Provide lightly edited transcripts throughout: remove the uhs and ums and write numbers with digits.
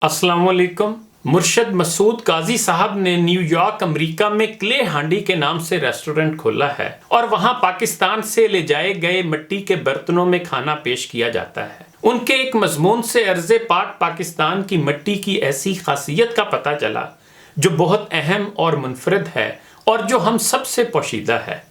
अस्सलाम वालेकुम। मुर्शद मसूद काजी साहब ने न्यूयॉर्क अमेरिका में क्ले हांडी के नाम से रेस्टोरेंट खोला है और वहां पाकिस्तान से ले जाए गए मिट्टी के बर्तनों में खाना पेश किया जाता है। उनके एक मजमून से अर्ज़े पाक पाकिस्तान की मिट्टी की ऐसी खासियत का पता चला जो बहुत अहम और मुनफरद है और जो हम सबसे पोशीदा है।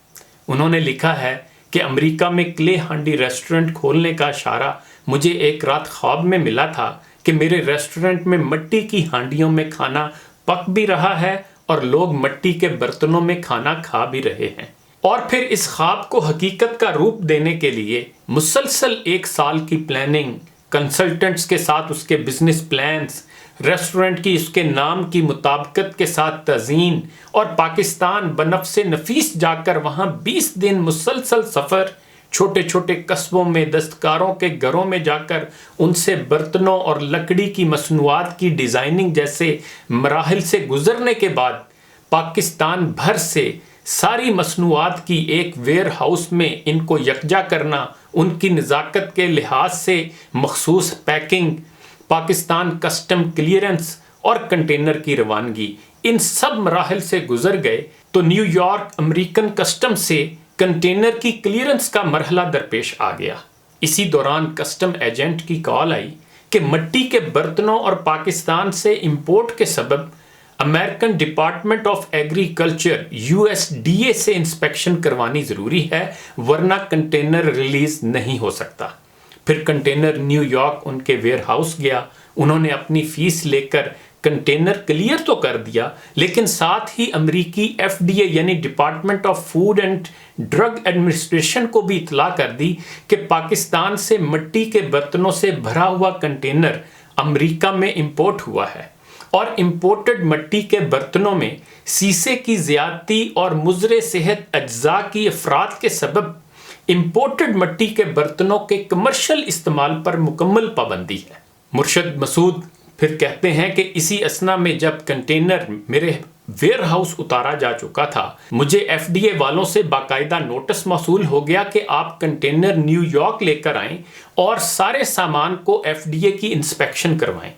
उन्होंने लिखा है कि अमेरिका में क्ले हांडी रेस्टोरेंट खोलने का इशारा मुझे एक रात ख्वाब में मिला था कि मेरे रेस्टोरेंट में मिट्टी की हांडियों में खाना पक भी रहा है और लोग मिट्टी के बर्तनों में खाना खा भी रहे हैं। और फिर इस ख्वाब को हकीकत का रूप देने के लिए मुसलसल 1 साल की प्लानिंग, कंसल्टेंट्स के साथ उसके बिजनेस प्लान्स, रेस्टोरेंट की उसके नाम की मुताबिकत के साथ तज़ीन और पाकिस्तान बनफ़्से नफीस जाकर वहाँ 20 दिन मुसलसल सफ़र, छोटे छोटे कस्बों में दस्तकारों के घरों में जाकर उनसे बर्तनों और लकड़ी की मसनूआत की डिज़ाइनिंग जैसे मराहिल से गुजरने के बाद पाकिस्तान भर से सारी मसनूआत की एक वेयर हाउस में इनको यकजा करना, उनकी नज़ाकत के लिहाज से मखसूस पैकिंग, पाकिस्तान कस्टम क्लियरेंस और कंटेनर की रवानगी, इन सब मराहिल से गुजर गए तो न्यूयॉर्क अमेरिकन कस्टम से कंटेनर की क्लियरेंस का मरहला दरपेश आ गया। इसी दौरान कस्टम एजेंट की कॉल आई कि मिट्टी के बर्तनों और पाकिस्तान से इंपोर्ट के सबब American department of agriculture USDA से इंस्पेक्शन करवानी ज़रूरी है, वरना कंटेनर रिलीज़ नहीं हो सकता। फिर कंटेनर न्यूयॉर्क उनके वेयर हाउस गया। उन्होंने अपनी फ़ीस लेकर कंटेनर क्लियर तो कर दिया, लेकिन साथ ही अमेरिकी FDA यानी department of food and drug administration को भी इतला कर दी कि पाकिस्तान से मिट्टी के बर्तनों से भरा हुआ कंटेनर अमेरिका में इंपोर्ट हुआ है और इंपोर्टेड मिट्टी के बर्तनों में शीशे की ज़्यादती और मुज़रे सेहत अज्जा की अफराद के सबब इंपोर्टेड मिट्टी के बर्तनों के कमर्शियल इस्तेमाल पर मुकम्मल पाबंदी है। मुर्शद मसूद फिर कहते हैं कि इसी असना में जब कंटेनर मेरे वेयर हाउस उतारा जा चुका था, मुझे FDA वालों से बाकायदा नोटिस मौसूल हो गया कि आप कंटेनर न्यूयॉर्क लेकर आएं और सारे सामान को FDA की इंस्पेक्शन करवाएं।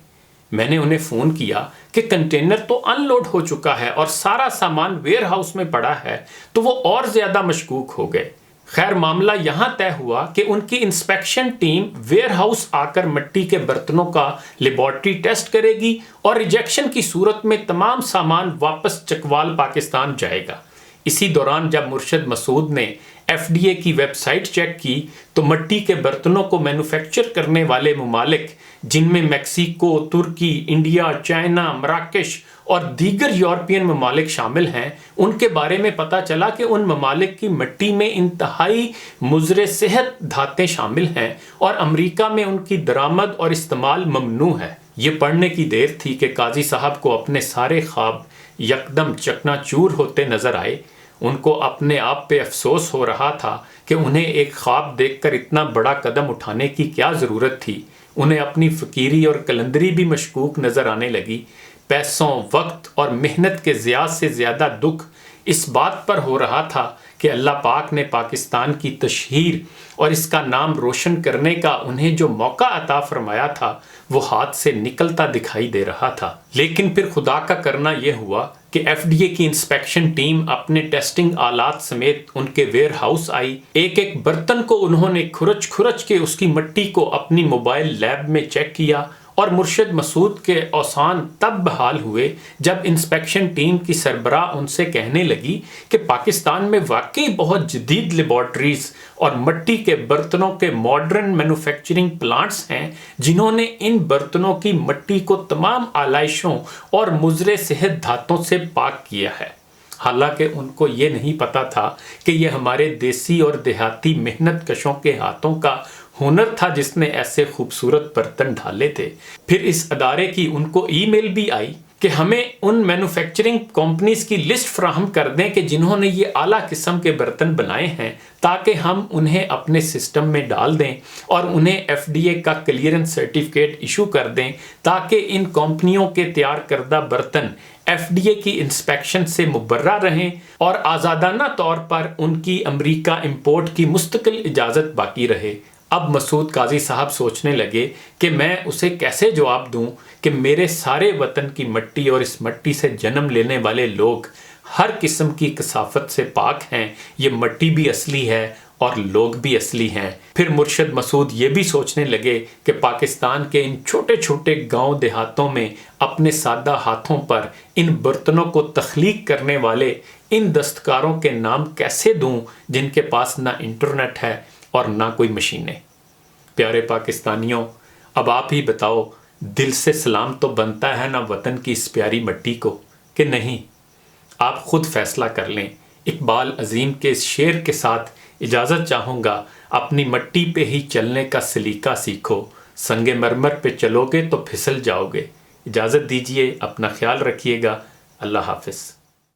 मैंने उन्हें फ़ोन किया कि कंटेनर तो अनलोड हो चुका है और सारा सामान वेयर हाउस में पड़ा है, तो वो और ज़्यादा मशकूक हो गए। खैर, मामला यहाँ तय हुआ कि उनकी इंस्पेक्शन टीम वेयर हाउस आकर मिट्टी के बर्तनों का लेबॉर्ट्री टेस्ट करेगी और रिजेक्शन की सूरत में तमाम सामान वापस चकवाल पाकिस्तान जाएगा। इसी दौरान जब मुर्शद मसूद ने FDA की वेबसाइट चेक की तो मिट्टी के बर्तनों को मैन्युफैक्चर करने वाले ममालिक, जिनमें मैक्सिको, तुर्की, इंडिया, चाइना, मराकश और दीगर यूरोपियन ममालिक शामिल हैं, उनके बारे में पता चला कि उन ममालिक की मिट्टी में इंतहाई मुज़रे सेहत धातें शामिल हैं और अमेरिका में उनकी दरामद और इस्तेमाल ममनू है। ये पढ़ने की देर थी कि काजी साहब को अपने सारे ख्वाब यकदम चकनाचूर होते नजर आए। उनको अपने आप पे अफसोस हो रहा था कि उन्हें एक ख्वाब देखकर इतना बड़ा कदम उठाने की क्या ज़रूरत थी। उन्हें अपनी फ़कीरी और कलंदरी भी मशकूक नज़र आने लगी। पैसों, वक्त और मेहनत के ज़्यादा से ज़्यादा दुख इस बात पर हो रहा था कि अल्लाह पाक ने पाकिस्तान की तशहीर और इसका नाम रोशन करने का उन्हें जो मौका अता फरमाया था वो हाथ से निकलता दिखाई दे रहा था। लेकिन फिर खुदा का करना यह हुआ कि FDA की इंस्पेक्शन टीम अपने टेस्टिंग आलात समेत उनके वेयर हाउस आई। एक एक बर्तन को उन्होंने खुरच खुरच के उसकी मिट्टी को अपनी मोबाइल लैब में चेक किया और मुर्शद मसूद के औसान तब बहाल हुए जब इंस्पेक्शन टीम की सरबराह उनसे कहने लगी कि पाकिस्तान में वाकई बहुत जदीद लेबॉर्ट्रीज और मिट्टी के बर्तनों के मॉडर्न मैन्युफैक्चरिंग प्लांट्स हैं, जिन्होंने इन बर्तनों की मिट्टी को तमाम आलाइशों और मुज़रे सेहत धातों से पाक किया है। हालांकि उनको ये नहीं पता था कि ये हमारे देसी और देहाती मेहनत कशों के हाथों का हुनर था जिसने ऐसे खूबसूरत बर्तन ढाले थे। फिर इस अदारे की उनको ईमेल भी आई कि हमें उन मैन्युफैक्चरिंग कंपनीज की लिस्ट फराहम कर दें कि जिन्होंने ये आला किस्म के बर्तन बनाए हैं, ताकि हम उन्हें अपने सिस्टम में डाल दें और उन्हें FDA का क्लियरेंस सर्टिफिकेट इशू कर दें, ताकि इन कंपनियों के तैयार करदा बर्तन FDA की इंस्पेक्शन से मुबर्रा रहें और आज़ादाना तौर पर उनकी अमेरिका इंपोर्ट की मुस्तकिल इजाज़त बाकी रहे। अब मसूद काजी साहब सोचने लगे कि मैं उसे कैसे जवाब दूं کہ میرے سارے وطن کی مٹی اور اس مٹی سے جنم لینے والے لوگ ہر قسم کی کثافت سے پاک ہیں، یہ مٹی بھی اصلی ہے اور لوگ بھی اصلی ہیں۔ پھر مرشد مسعود یہ بھی سوچنے لگے کہ پاکستان کے ان چھوٹے چھوٹے گاؤں دیہاتوں میں اپنے سادہ ہاتھوں پر ان برتنوں کو تخلیق کرنے والے ان دستکاروں کے نام کیسے دوں جن کے پاس نہ انٹرنیٹ ہے اور نہ کوئی مشینیں۔ پیارے پاکستانیوں، اب آپ ہی بتاؤ، دل سے سلام تو بنتا ہے نا وطن کی اس پیاری مٹی کو کہ نہیں؟ آپ خود فیصلہ کر لیں۔ اقبال عظیم کے اس شعر کے ساتھ اجازت چاہوں گا، اپنی مٹی پہ ہی چلنے کا سلیقہ سیکھو، سنگ مرمر پہ چلو گے تو پھسل جاؤ گے۔ اجازت دیجیے، اپنا خیال رکھیے گا، اللہ حافظ۔